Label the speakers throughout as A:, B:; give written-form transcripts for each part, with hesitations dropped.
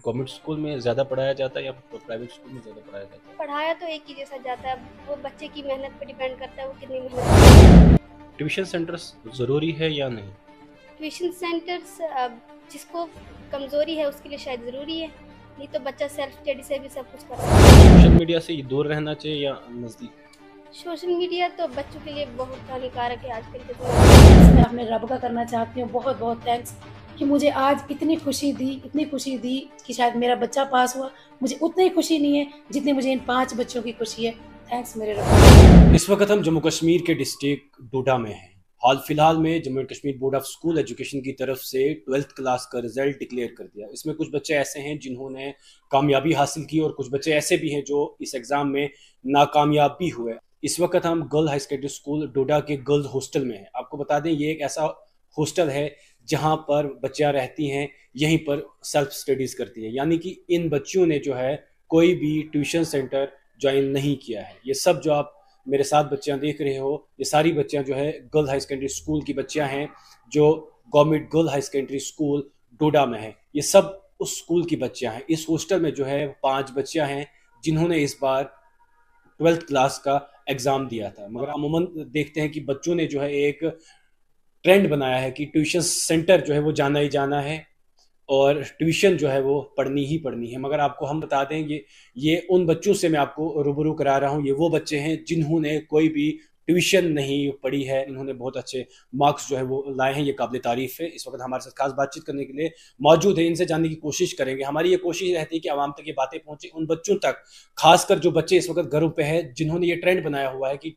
A: Government school में ज़्यादा पढ़ाया जाता है या प्राइवेट स्कूल में ज़्यादा पढ़ाया जाता है?
B: पढ़ाया तो एक ही जैसा जाता है, वो बच्चे की मेहनत पे डिपेंड करता है वो कितनी मेहनत।
A: ट्यूशन सेंटर्स ज़रूरी है या नहीं?
B: ट्यूशन सेंटर्स जिसको कमज़ोरी है उसके लिए शायद ज़रूरी है, नहीं तो बच्चा सेल्फ स्टडी से भी सब कुछ कर सकता है।
A: सोशल मीडिया से दूर रहना चाहिए या नज़दीक?
B: सोशल मीडिया तो बच्चों के लिए बहुत हानिकारक है आजकल के ज़माने में।
C: मैं अपने रब का करना चाहती हूँ बहुत बहुत थैंक्स कि मुझे आज इतनी खुशी दी कि शायद मेरा बच्चा पास हुआ। मुझे उतनी खुशी नहीं है जितनी मुझे इन 5 बच्चों की खुशी है। थैंक्स मेरे रब।
A: इस वक्त हम जम्मू कश्मीर के डिस्ट्रिक्ट डोडा में हैं। हाल फिलहाल में Jammu and Kashmir board of school education की तरफ से 12th क्लास का रिजल्ट डिक्लेयर कर दिया। इसमें कुछ बच्चे ऐसे हैं जिन्होंने कामयाबी हासिल की और कुछ बच्चे ऐसे भी हैं जो इस एग्ज़ाम में नाकामयाब भी हुए। इस वक्त हम गर्ल हाई सेकेंडरी स्कूल डोडा के गर्ल्स हॉस्टल में हैं। आपको बता दें ये एक ऐसा हॉस्टल है जहाँ पर बच्चियाँ रहती हैं, यहीं पर सेल्फ स्टडीज़ करती हैं। यानी कि इन बच्चियों ने जो है कोई भी ट्यूशन सेंटर ज्वाइन नहीं किया है। ये सब जो आप मेरे साथ बच्चियां देख रहे हो, ये सारी बच्चियां जो है गर्ल हाई सेकेंडरी स्कूल की बच्चियां हैं जो government girl high secondary school Doda में है। ये सब उस स्कूल की बच्चियां हैं। इस हॉस्टल में जो है 5 बच्चियां हैं जिन्होंने इस बार 12th क्लास का एग्ज़ाम दिया था। मगर अमूमन देखते हैं कि बच्चों ने जो है एक ट्रेंड बनाया है कि ट्यूशन सेंटर जो है वो जाना ही जाना है और ट्यूशन जो है वो पढ़नी ही पढ़नी है। मगर आपको हम बता दें ये उन बच्चों से मैं आपको रूबरू करा रहा हूँ। ये वो बच्चे हैं जिन्होंने कोई भी ट्यूशन नहीं पढ़ी है, इन्होंने बहुत अच्छे मार्क्स जो है वो लाए हैं। ये काबिल तारीफ़ है। इस वक्त हमारे साथ खास बातचीत करने के लिए मौजूद है। इनसे जानने की कोशिश करेंगे। हमारी ये कोशिश रहती है कि आवाम तक ये बातें पहुँचे, उन बच्चों तक, खासकर जो बच्चे इस वक्त घरों पे हैं जिन्होंने ये ट्रेंड बनाया हुआ है कि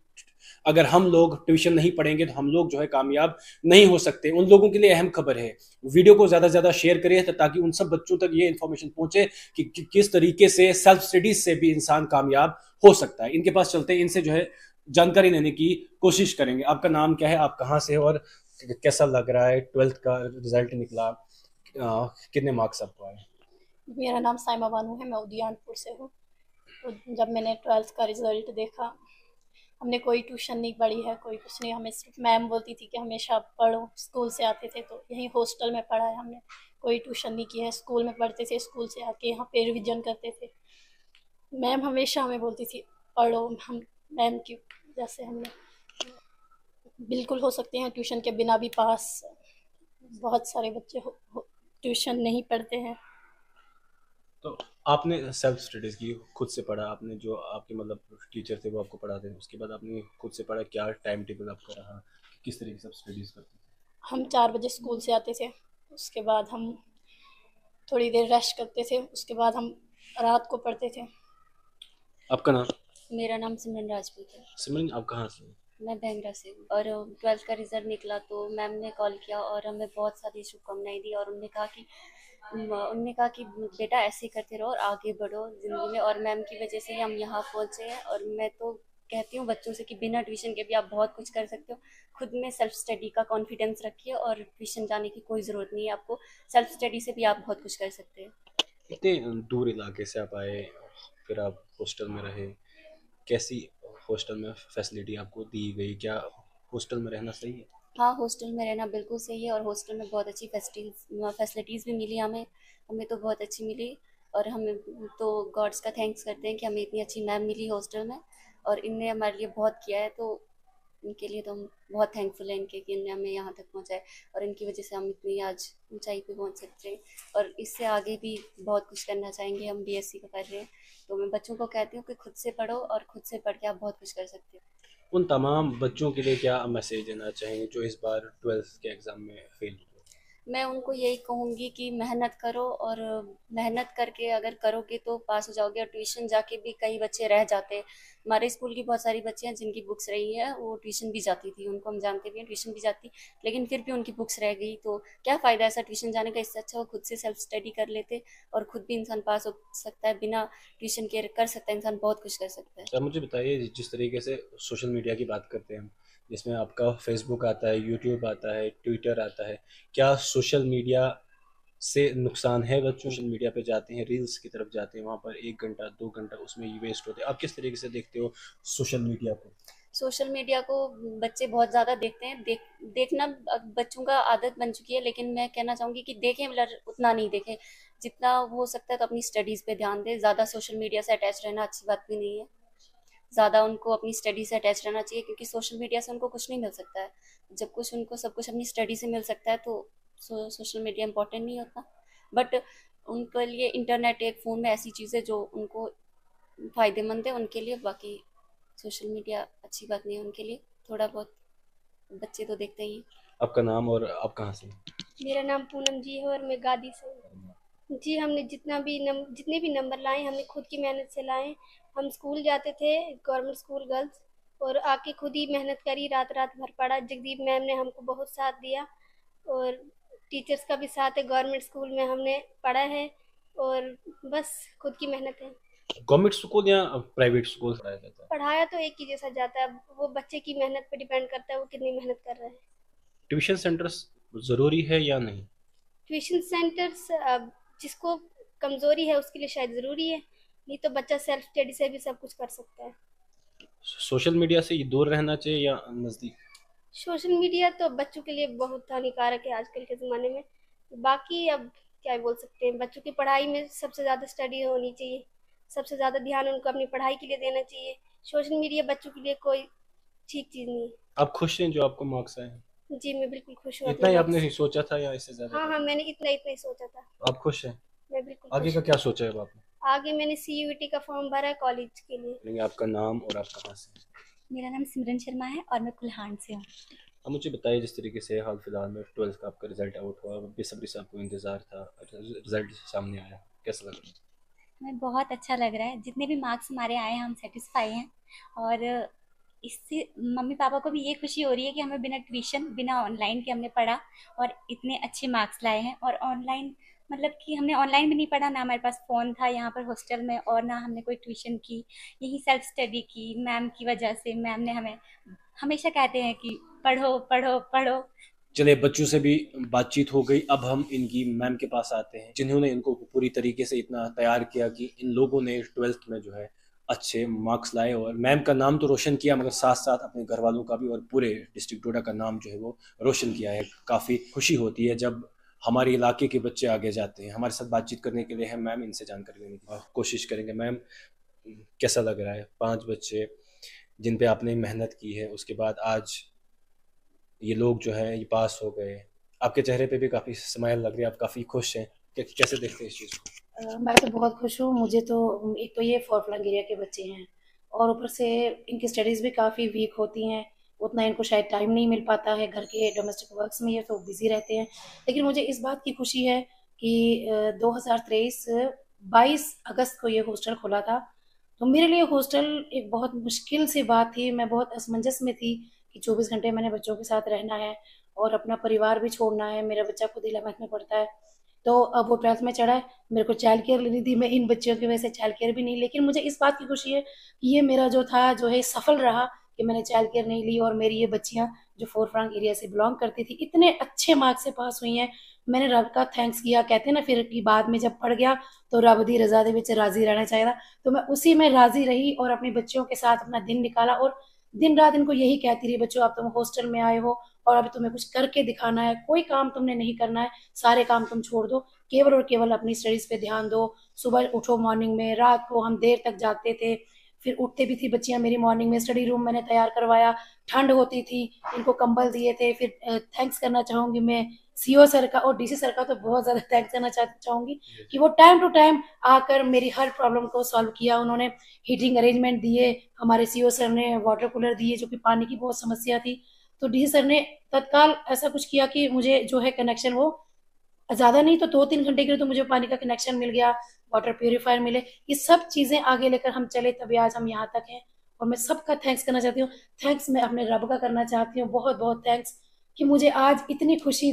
A: अगर हम लोग ट्यूशन नहीं पढ़ेंगे तो हम लोग जो है कामयाब नहीं हो सकते। उन लोगों के लिए अहम खबर है। वीडियो को ज़्यादा से ज़्यादा शेयर करें ताकि उन सब बच्चों तक ये इन्फॉर्मेशन पहुंचे कि किस तरीके से सेल्फ स्टडीज से भी इंसान कामयाब हो सकता है। इनके पास चलते हैं, इनसे जो है जानकारी लेने की कोशिश करेंगे। आपका नाम क्या है, आप कहाँ से हो और कैसा लग रहा है 12th का रिजल्ट निकला, कितने मार्क्स आपको आए?
C: मेरा नाम साइमा बानू है, मैं उदियानपुर से हूँ। तो जब मैंने 12th का रिजल्ट देखा, हमने कोई ट्यूशन नहीं पढ़ी है, कोई कुछ नहीं। हमें सिर्फ मैम बोलती थी कि हमेशा पढ़ो। स्कूल से आते थे तो यहीं हॉस्टल में पढ़ा है हमने, कोई ट्यूशन नहीं की है। स्कूल में पढ़ते थे, स्कूल से आके यहाँ पे रिविजन करते थे। मैम हमेशा हमें बोलती थी पढ़ो। हम मैम की वजह से हमने बिल्कुल हो सकते हैं ट्यूशन के बिना भी पास। बहुत सारे बच्चे ट्यूशन नहीं पढ़ते हैं।
A: तो आपने सेल्फ स्टडीज की, खुद से पढ़ा आपने, जो आपके मतलब टीचर थे वो आपको पढ़ाते थे, उसके बाद आपने खुद से पढ़ा, क्या टाइम टेबल आपका रहा, किस तरीके से आप स्टडीज करते थे?
C: हम 4 बजे स्कूल से आते थे, उसके बाद हम थोड़ी देर रेस्ट करते थे, उसके बाद हम रात को पढ़ते थे।
A: आपका नाम?
D: मेरा नाम सिमरन राजपूत है।
A: सिमरन, आप कहाँ से?
D: मैं बैंगरा से हूँ। और 12th का रिज़ल्ट निकला तो मैम ने कॉल किया और हमें बहुत सारी शुभकामनाएं दी और उन्होंने कहा कि बेटा ऐसे ही करते रहो और आगे बढ़ो ज़िंदगी में। और मैम की वजह से ही हम यहाँ पहुँचे हैं। और मैं तो कहती हूँ बच्चों से कि बिना ट्यूशन के भी आप बहुत कुछ कर सकते हो। खुद में सेल्फ स्टडी का कॉन्फिडेंस रखिए और ट्यूशन जाने की कोई ज़रूरत नहीं है आपको। सेल्फ स्टडी से भी आप बहुत कुछ कर सकते हैं।
A: इतने दूर इलाके से आप आए, फिर आप हॉस्टल में रहे, कैसी हॉस्टल में फैसिलिटी आपको दी गई? क्या हॉस्टल में रहना सही है?
D: हाँ, हॉस्टल में रहना बिल्कुल सही है और हॉस्टल में बहुत अच्छी फैसिलिटीज़ भी मिली हमें। हमें तो बहुत अच्छी मिली और हमें तो गॉड्स का थैंक्स करते हैं कि हमें इतनी अच्छी मैम मिली हॉस्टल में और इनने हमारे लिए बहुत किया है। तो इनके लिए तो हम बहुत थैंकफुल हैं इनके कि इनने हमें यहाँ तक पहुँचाया और इनकी वजह से हम इतनी आज ऊंचाई पे पहुँच सकते हैं। और इससे आगे भी बहुत कुछ करना चाहेंगे। हम बीएससी का कर रहे हैं तो मैं बच्चों को कहती हूँ कि खुद से पढ़ो और खुद से पढ़ के आप बहुत कुछ कर सकते हो।
A: उन तमाम बच्चों के लिए क्या मैसेज देना चाहेंगे जो इस बार 12th के एग्ज़ाम में फेल हुए?
D: मैं उनको यही कहूँगी कि मेहनत करो और मेहनत करके अगर करोगे तो पास हो जाओगे। और ट्यूशन जाके भी कई बच्चे रह जाते हैं। हमारे स्कूल की बहुत सारी बच्चियाँ जिनकी बुक्स रही है वो ट्यूशन भी जाती थी, उनको हम जानते भी हैं, ट्यूशन भी जाती, लेकिन फिर भी उनकी बुक्स रह गई। तो क्या फ़ायदा ऐसा ट्यूशन जाने का? इससे अच्छा वो खुद से सेल्फ स्टडी कर लेते और खुद भी इंसान पास हो सकता है। बिना ट्यूशन के कर सकता है इंसान, बहुत कुछ कर सकता है।
A: तो आप मुझे बताइए, जिस तरीके से सोशल मीडिया की बात करते हैं हम, जिसमें आपका फेसबुक आता है, यूट्यूब आता है, ट्विटर आता है, क्या सोशल मीडिया से नुकसान है? बच्चों सोशल मीडिया पे जाते हैं, रील्स की तरफ जाते हैं, वहाँ पर 1 घंटा 2 घंटा उसमें ही वेस्ट होते हैं। आप किस तरीके से देखते हो सोशल मीडिया को?
D: सोशल मीडिया को बच्चे बहुत ज़्यादा देखते हैं। देखना अब बच्चों का आदत बन चुकी है, लेकिन मैं कहना चाहूँगी कि देखें मगर उतना नहीं देखें। जितना हो सकता है तो अपनी स्टडीज़ पे ध्यान दें। ज़्यादा सोशल मीडिया से अटैच रहना अच्छी बात भी नहीं है। ज़्यादा उनको अपनी स्टडी से अटैच रहना चाहिए, क्योंकि सोशल मीडिया से उनको कुछ नहीं मिल सकता है। जब कुछ उनको सब कुछ अपनी स्टडी से मिल सकता है तो सोशल मीडिया इम्पोर्टेंट नहीं होता। बट उनके लिए इंटरनेट एक फ़ोन में ऐसी चीज़ है जो उनको फ़ायदेमंद है उनके लिए। बाकी सोशल मीडिया अच्छी बात नहीं है उनके लिए। थोड़ा बहुत बच्चे तो देखते ही हैं।
A: आपका नाम और आप कहाँ से?
B: मेरा नाम पूनम जी है और मैं गादी से हूँ। जी, हमने जितने भी नंबर लाए हमने खुद की मेहनत से लाए। हम स्कूल जाते थे, गवर्नमेंट स्कूल गर्ल्स, और आके खुद ही मेहनत करी, रात रात भर पढ़ा। जगदीप मैम ने हमको बहुत साथ दिया और टीचर्स का भी साथ है। गवर्नमेंट स्कूल में हमने पढ़ा है और बस खुद की मेहनत है।
A: गवर्नमेंट स्कूल या प्राइवेट स्कूल पढ़ाया जाता है?
B: पढ़ाया तो एक ही जैसा जाता है, अब वो बच्चे की मेहनत पे डिपेंड करता है वो कितनी मेहनत कर रहा है।
A: ट्यूशन सेंटर्स ज़रूरी है या नहीं?
B: ट्यूशन सेंटर्स जिसको कमज़ोरी है उसके लिए शायद ज़रूरी है, नहीं तो बच्चा सेल्फ स्टडी से भी सब कुछ कर सकता है।
A: सोशल मीडिया से दूर रहना चाहिए या नज़दीक?
B: सोशल मीडिया तो बच्चों के लिए बहुत हानिकारक है आजकल के ज़माने में। बाकी अब क्या बोल सकते हैं, बच्चों की पढ़ाई में सबसे ज़्यादा स्टडी होनी चाहिए, सबसे ज़्यादा ध्यान उनको अपनी पढ़ाई के लिए देना चाहिए। सोशल मीडिया बच्चों के लिए कोई ठीक चीज़ नहीं है।
A: आप खुश हैं जो आपको मार्क्स आए हैं?
B: जी, मैं बिल्कुल खुश हूँ
A: इतना ही
B: अपने
A: आपने
B: मार्क्स।
A: सोचा था या इससे ज़्यादा?
B: हाँ, मैंने इतना ही सोचा था।
A: आप खुश हैं?
B: मैं बिल्कुल
A: आगे
B: खुश
A: का
B: हूँ।
A: क्या सोचा है अब आपने?
B: आगे मैंने CUET का फॉर्म भरा है कॉलेज के लिए।
A: आपका नाम और आप कहाँ से?
E: मेरा नाम सिमरन शर्मा है और मैं कुल्हान से हूँ।
A: अब मुझे बताइए, जिस तरीके से हाल फिलहाल में 12th का आपका रिजल्ट आउट हुआ, बेसब्री से आपको इंतज़ार था, रिजल्ट सामने आया, कैसा लग रहा है?
E: हमें बहुत अच्छा लग रहा है। जितने भी मार्क्स हमारे आए हैं हम सेटिस्फाई हैं और इससे मम्मी पापा को भी ये खुशी हो रही है कि हमें बिना ट्यूशन बिना ऑनलाइन के हमने पढ़ा और इतने अच्छे मार्क्स लाए हैं। और ऑनलाइन मतलब कि हमने ऑनलाइन भी नहीं पढ़ा, ना हमारे पास फ़ोन था यहाँ पर हॉस्टल में और ना हमने कोई ट्यूशन की, यही सेल्फ स्टडी की मैम की वजह से। मैम ने हमें हमेशा कहते हैं कि पढ़ो पढ़ो पढ़ो।
A: चलिए, बच्चों से भी बातचीत हो गई, अब हम इनकी मैम के पास आते हैं जिन्होंने इनको पूरी तरीके से इतना तैयार किया कि इन लोगों ने 12th में जो है अच्छे मार्क्स लाए। और मैम का नाम तो रोशन किया, मगर साथ साथ अपने घर वालों का भी और पूरे डिस्ट्रिक्ट डोडा का नाम जो है वो रोशन किया है। काफ़ी खुशी होती है जब हमारे इलाके के बच्चे आगे जाते हैं। हमारे साथ बातचीत करने के लिए है मैम, इनसे जानकारी लेने की कोशिश करेंगे। मैम, कैसा लग रहा है 5 बच्चे जिन पे आपने मेहनत की है, उसके बाद आज ये लोग जो हैं ये पास हो गए, आपके चेहरे पे भी काफ़ी स्माइल लग रही है, आप काफ़ी खुश हैं, कैसे देखते हैं इस चीज़ को?
F: मैं तो बहुत खुश हूँ। मुझे तो एक तो ये फोरफ्लंग एरिया के बच्चे हैं और ऊपर से इनकी स्टडीज़ भी काफ़ी वीक होती हैं, उतना इनको शायद टाइम नहीं मिल पाता है, घर के डोमेस्टिक वर्क्स में ये तो बिज़ी रहते हैं। लेकिन मुझे इस बात की खुशी है कि 2023 22 अगस्त को ये हॉस्टल खुला था। तो मेरे लिए हॉस्टल एक बहुत मुश्किल सी बात थी। मैं बहुत असमंजस में थी कि 24 घंटे मैंने बच्चों के साथ रहना है और अपना परिवार भी छोड़ना है। मेरा बच्चा खुद 11th में पढ़ता है, तो अब वो 12th में चढ़ा है। मेरे को चाइल्ड केयर लेनी थी, मैं इन बच्चों की वजह से चाइल्ड केयर भी नहीं। लेकिन मुझे इस बात की खुशी है कि ये मेरा जो था जो है सफल रहा कि मैंने चाइल्ड केयर नहीं ली और मेरी ये बच्चियाँ जो फोरफ्रंट एरिया से बिलोंग करती थी इतने अच्छे मार्क्स से पास हुई हैं। मैंने रब का थैंक्स किया। कहते हैं ना फिर कि बाद में जब पढ़ गया तो रब दी रजा दे विच राजी रहना चाहिए। तो मैं उसी में राजी रही और अपने बच्चों के साथ अपना दिन निकाला और दिन रात इनको यही कहती रही, बच्चों आप तुम हॉस्टल में आए हो और अभी तुम्हें कुछ करके दिखाना है, कोई काम तुमने नहीं करना है, सारे काम तुम छोड़ दो, केवल और केवल अपनी स्टडीज पे ध्यान दो। सुबह उठो मॉर्निंग में, रात को हम देर तक जागते थे, फिर उठते भी थी बच्चियां मेरी मॉर्निंग में। स्टडी रूम मैंने तैयार करवाया, ठंड होती थी, इनको कंबल दिए थे। फिर थैंक्स करना चाहूँगी मैं CO सर का और DC सर का, तो बहुत ज़्यादा थैंक्स करना चाहूँगी कि वो टाइम टू टाइम आकर मेरी हर प्रॉब्लम को सॉल्व किया। उन्होंने हीटिंग अरेंजमेंट दिए, हमारे CO सर ने वाटर कूलर दिए, जो कि पानी की बहुत समस्या थी। तो DC सर ने तत्काल ऐसा कुछ किया कि मुझे जो है कनेक्शन वो ज़्यादा नहीं तो 2-3 घंटे के लिए तो मुझे पानी का कनेक्शन मिल गया, वाटर प्योरीफायर मिले। ये सब चीज़ें आगे लेकर हम चले तभी आज हम यहाँ तक हैं और मैं सबका थैंक्स करना चाहती हूँ। थैंक्स मैं अपने रब का करना चाहती हूँ, बहुत बहुत थैंक्स कि मुझे आज इतनी खुशी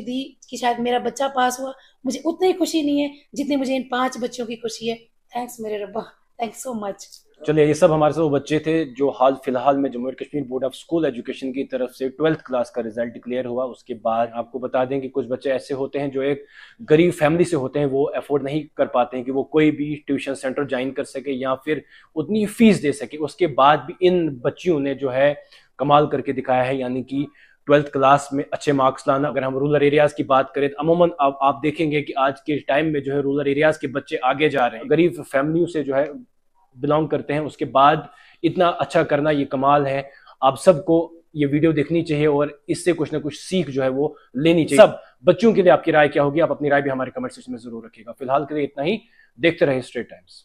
F: दी कि शायद मेरा बच्चा पास हुआ। मुझे उतनी खुशी नहीं है जितनी मुझे इन 5 बच्चों की खुशी है। थैंक्स मेरे रब्बा, थैंक्स सो मच।
A: चलिए, ये सब हमारे साथ वो बच्चे थे जो हाल फिलहाल में Jammu and Kashmir board of school education की तरफ से 12th क्लास का रिजल्ट डिक्लेयर हुआ। उसके बाद आपको बता दें कि कुछ बच्चे ऐसे होते हैं जो एक गरीब फैमिली से होते हैं, वो अफोर्ड नहीं कर पाते हैं कि वो कोई भी ट्यूशन सेंटर ज्वाइन कर सके या फिर उतनी फीस दे सके। उसके बाद भी इन बच्चियों ने जो है कमाल करके दिखाया है, यानी कि ट्वेल्थ क्लास में अच्छे मार्क्स लाना। अगर हम रूरल एरियाज की बात करें तो अमूमन आप देखेंगे कि आज के टाइम में जो है रूरल एरियाज के बच्चे आगे जा रहे हैं, गरीब फैमिलियों से जो है बिलोंग करते हैं, उसके बाद इतना अच्छा करना ये कमाल है। आप सबको ये वीडियो देखनी चाहिए और इससे कुछ ना कुछ सीख जो है वो लेनी चाहिए। सब बच्चों के लिए आपकी राय क्या होगी? आप अपनी राय भी हमारे कमेंट सेक्शन में जरूर रखिएगा। फिलहाल के लिए इतना ही। देखते रहे स्ट्रेट टाइम्स।